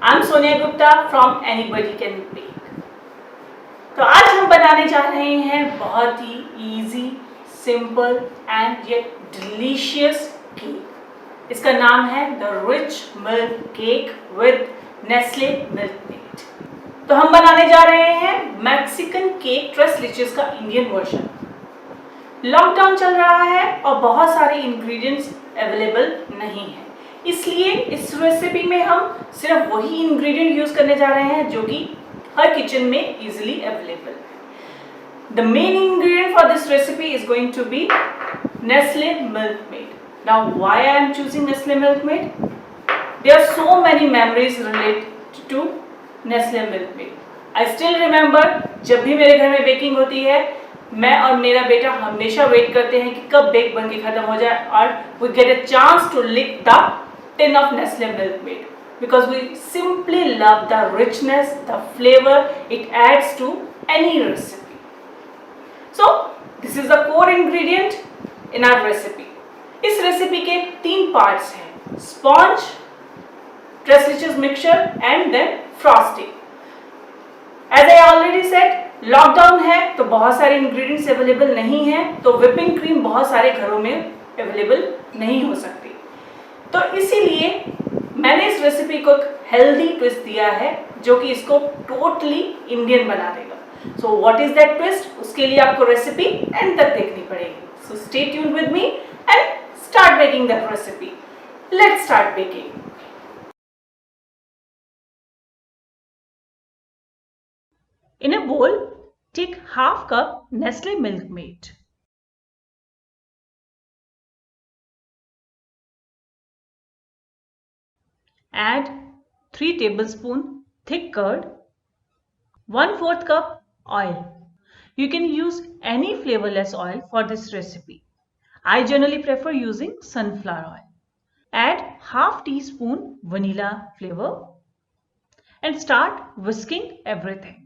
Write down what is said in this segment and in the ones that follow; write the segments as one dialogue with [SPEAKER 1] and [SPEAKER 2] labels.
[SPEAKER 1] I'm Sonia Gupta from Anybody Can Bake। तो आज हम बनाने जा रहे हैं बहुत ही easy, simple and yet delicious cake. इसका नाम है the rich milk cake with Nestle Milkmaid. तो हम बनाने जा रहे हैं मैक्सिकन केक ट्रेस लिचेस का इंडियन वर्जन। लॉकडाउन चल रहा है और बहुत सारे इंग्रेडिएंट्स अवेलेबल नहीं है, इसलिए इस रेसिपी में हम सिर्फ वही इंग्रेडिएंट यूज करने जा रहे हैं जो कि हर किचन में इजीली अवेलेबल है। The main ingredient for this recipe is going to be Nestle Milkmaid. Now why I am choosing Nestle Milkmaid? There are so many memories related to Nestle Milkmaid. I still remember जब भी मेरे घर में baking होती है, मैं और मेरा बेटा हमेशा वेट करते हैं कि कब बेक बन के खत्म हो जाए और we get a chance to lick the tin of Nestle Milkmaid, because we simply love the richness, the flavor it adds to any recipe. So this is the core ingredient in our recipe. इस recipe के 3 parts हैं: sponge, tres leches mixture and then frosting. As I already said, lockdown है तो बहुत सारे ingredients available नहीं है, तो व्हिपिंग क्रीम बहुत सारे घरों में अवेलेबल नहीं हो सकती। तो इसीलिए मैंने इस रेसिपी को हेल्दी ट्विस्ट दिया है जो कि इसको टोटली इंडियन बना देगा। So what is that twist? उसके लिए आपको रेसिपी एंड तक देखनी पड़ेगी। So stay tuned with me and start making that recipe. Let's start baking. In a bowl, take half cup Nestle Milkmaid. Add 3 tablespoons thick curd, 1/4 cup oil. You can use any flavorless oil for this recipe. I generally prefer using sunflower oil. Add half teaspoon vanilla flavor and start whisking everything.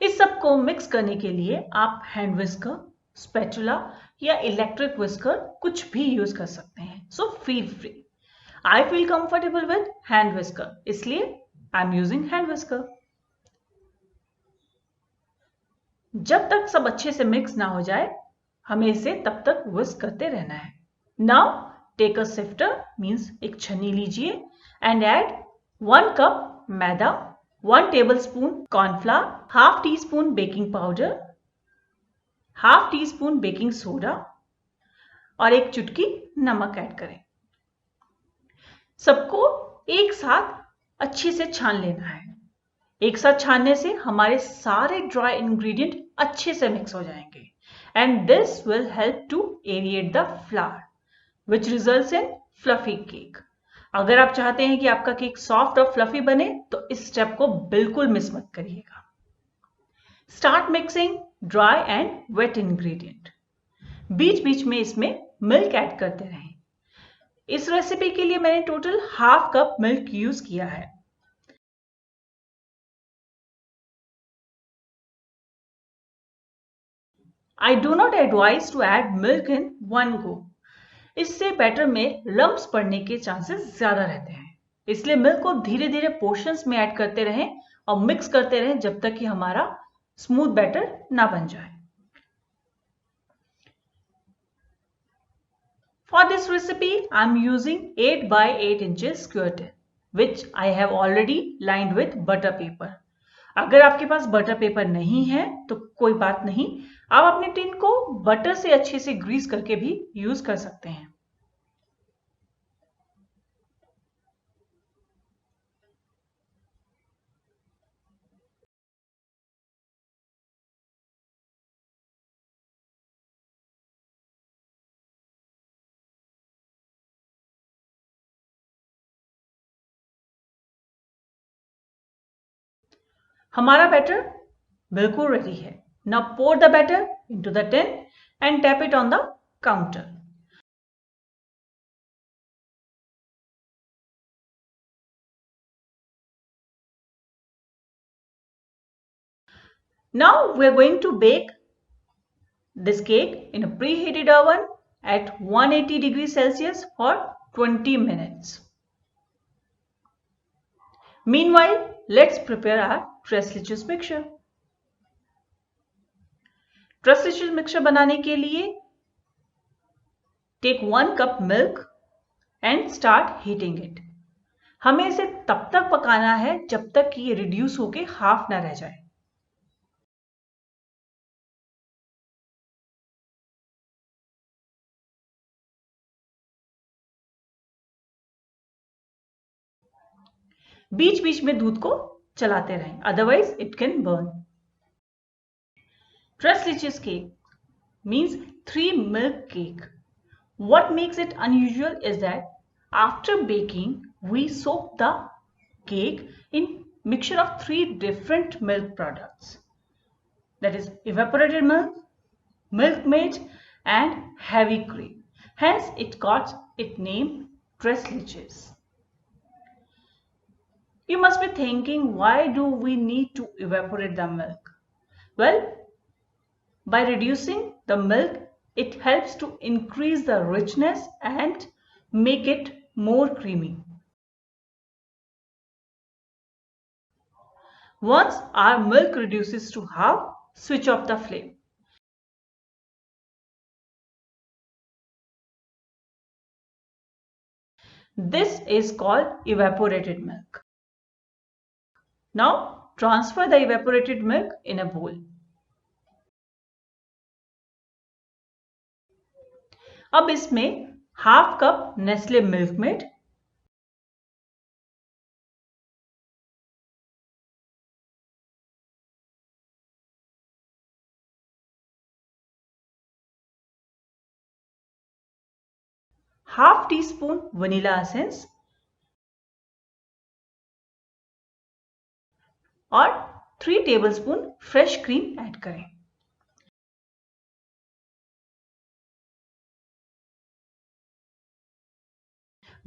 [SPEAKER 1] इस सब को mix करने के लिए आप hand whisker, spatula या electric whisker कुछ भी यूज कर सकते हैं। So feel free. I feel comfortable with hand whisker, इसलिए I am using hand whisker. जब तक सब अच्छे से मिक्स ना हो जाए, हमें इसे तब तक विस्क करते रहना है। Now take a sifter, means एक छन्नी लीजिए and add 1 cup maida, 1 tablespoon cornflour, half teaspoon baking powder, half teaspoon baking soda और 1 चुटकी नमक ऐड करें। सबको एक साथ अच्छे से छान लेना है। एक साथ छानने से हमारे सारे ड्राई इंग्रेडिएंट अच्छे से मिक्स हो जाएंगे and this will help to aerate the flour which results in fluffy cake. अगर आप चाहते हैं कि आपका केक सॉफ्ट और फ्लफी बने तो इस स्टेप को बिल्कुल मिस मत करिएगा। Start mixing dry and wet ingredient. बीच बीच में इसमें मिल्क ऐड करते रहें। इस रेसिपी के लिए मैंने total half cup milk use किया है। I do not advise to add milk in one go. इससे बैटर में लम्प्स पड़ने के चांसेस ज्यादा रहते हैं, इसलिए मिल्क को धीरे धीरे पोर्शंस में ऐड करते रहें और मिक्स करते रहें जब तक कि हमारा स्मूथ बैटर ना बन जाए। For this recipe I am using 8 by 8 inches square tin which I have already lined with butter paper. अगर आपके पास बटर पेपर नहीं है तो कोई बात नहीं, आप अपने टिन को बटर से अच्छे से ग्रीस करके भी यूज कर सकते हैं। हमारा बैटर बिल्कुल रेडी है। Now pour the batter into the tin and tap it on the counter. Now we are going to bake this cake in a preheated oven at 180 degrees Celsius for 20 minutes. Meanwhile, let's prepare our Treslicious mixture. Treslicious mixture बनाने के लिए take 1 cup milk and start heating it. हमें इसे तब तक पकाना है जब तक कि ये रिड्यूस होके हाफ ना रह जाए. बीच बीच में दूध को चलाते रहें, otherwise it can burn. Treslicious cake means 3 milk cake. What makes it unusual is that after baking, we soak the cake in mixture of 3 different milk products. That is evaporated milk, Milkmaid and heavy cream. Hence, it got its name Treslicious. You must be thinking, why do we need to evaporate the milk? Well, by reducing the milk, it helps to increase the richness and make it more creamy. Once our milk reduces to half, switch off the flame. This is called evaporated milk. Now transfer the evaporated milk in a bowl. अब इसमें half cup Nestle milkmaid, half tea spoon vanilla essence और 3 tablespoon fresh cream add करें.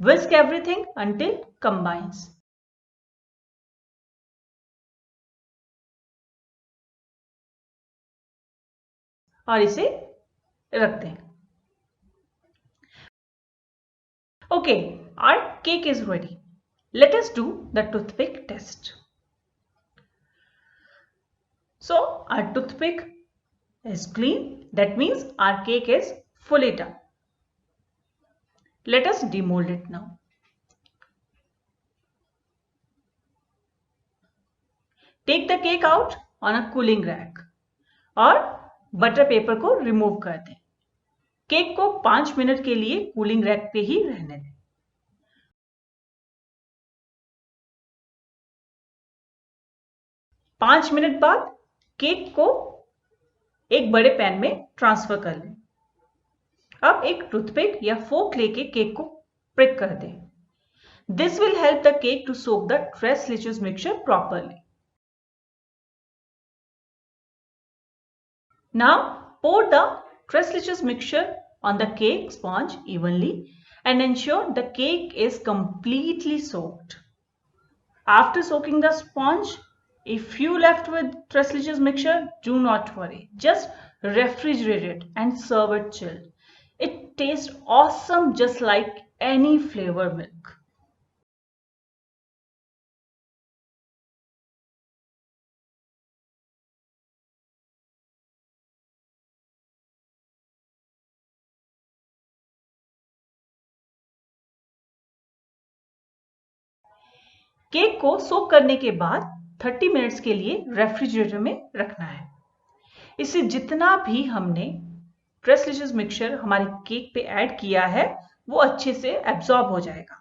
[SPEAKER 1] Whisk everything until combines. और इसे रख दें. Okay, our cake is ready. Let us do the toothpick test. So our toothpick is clean. That means our cake is fully done. Let us demold it now. Take the cake out on a cooling rack और butter paper को remove कर दें. Cake को 5 minute के लिए cooling rack पे ही रहने दें. पांच मिनट बाद केक को एक बड़े पैन में ट्रांसफर कर लें. अब एक टूथपिक या फोक लेके केक को प्रिक कर दें. This will help the cake to soak the Treslicious mixture properly. Now pour the Treslicious mixture on the cake sponge evenly and ensure the cake is completely soaked. After soaking the sponge, if you left with Treslicious mixture, do not worry. Just refrigerate it and serve it chilled. It tastes awesome just like any flavor milk. Cake को सोक करने के बाद 30 minutes के लिए refrigerator में रखना है. इससे जितना भी हमने Treslicious मिक्सचर हमारे केक पे ऐड किया है वो अच्छे से एब्जॉर्ब हो जाएगा.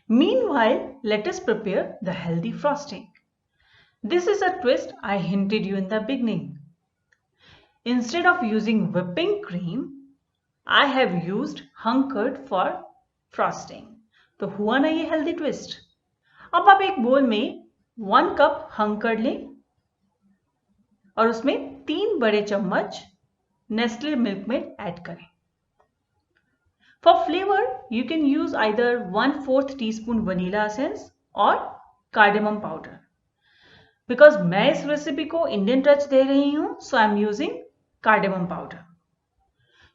[SPEAKER 1] Meanwhile, let us prepare the healthy frosting. This is a twist I hinted you in the beginning. Instead of using whipping cream, I have used hung curd for frosting. तो हुआ ना ये हेल्दी ट्विस्ट. अब आप एक बोल में 1 cup हंग curd लें और उसमें 3 बड़े चम्मच नेस्ले मिल्कमेड ऐड करें. For flavour you can use either 1/4 teaspoon vanilla essence और कार्डेमम पाउडर. बिकॉज मैं इस रेसिपी को इंडियन टच दे रही हूं, so I am using cardamom powder.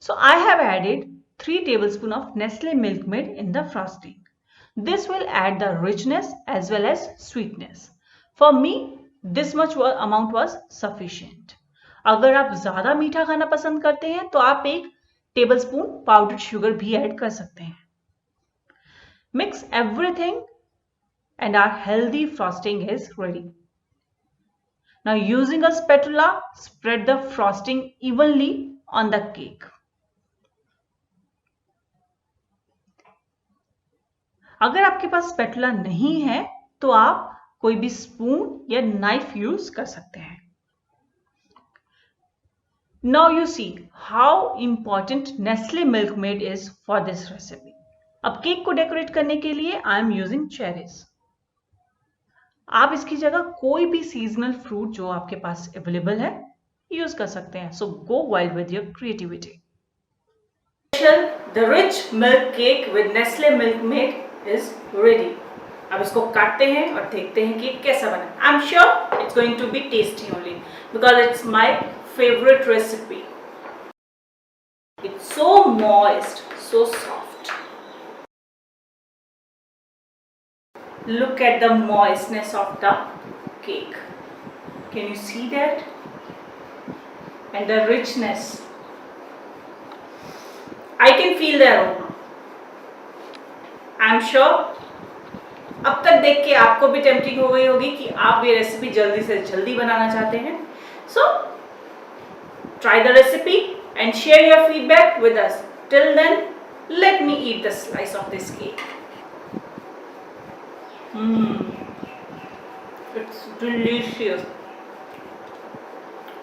[SPEAKER 1] So I have added 3 tablespoons of Nestle Milk Maid in the frosting. This will add the richness as well as sweetness. For me, this much amount was sufficient. अगर आप ज़्यादा मीठा खाना पसंद करते हैं तो आप 1 टेबलस्पून पाउडर्ड शुगर भी ऐड कर सकते हैं. Mix everything and our healthy frosting is ready. Now using a spatula, spread the frosting evenly on the cake. अगर आपके पास स्पैटुला नहीं है तो आप कोई भी स्पून या नाइफ यूज कर सकते हैं. Now you see how important Nestle Milk Maid is for this recipe. अब केक को डेकोरेट करने के लिए आई एम यूजिंग चेरीज. आप इसकी जगह कोई भी सीजनल फ्रूट जो आपके पास अवेलेबल है यूज कर सकते हैं. So go wild with your creativity. The rich milk cake with Nestle Milk Maid is ready. अब इसको काटते हैं और देखते हैं कि कैसा बना. I'm sure it's going to be tasty only because it's my favorite recipe. It's so moist, so soft. Look at the moistness of the cake. Can you see that? And the richness. I can feel the aroma. I'm sure अब तक देख के आपको भी tempting हो गई होगी कि आप ये रेसिपी जल्दी से जल्दी बनाना चाहते हैं. So try the recipe and share your feedback with us. Till then, let me eat the slice of this cake. It's delicious.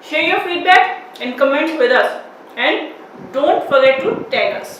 [SPEAKER 1] Share your feedback and comment with us, and don't forget to tag us.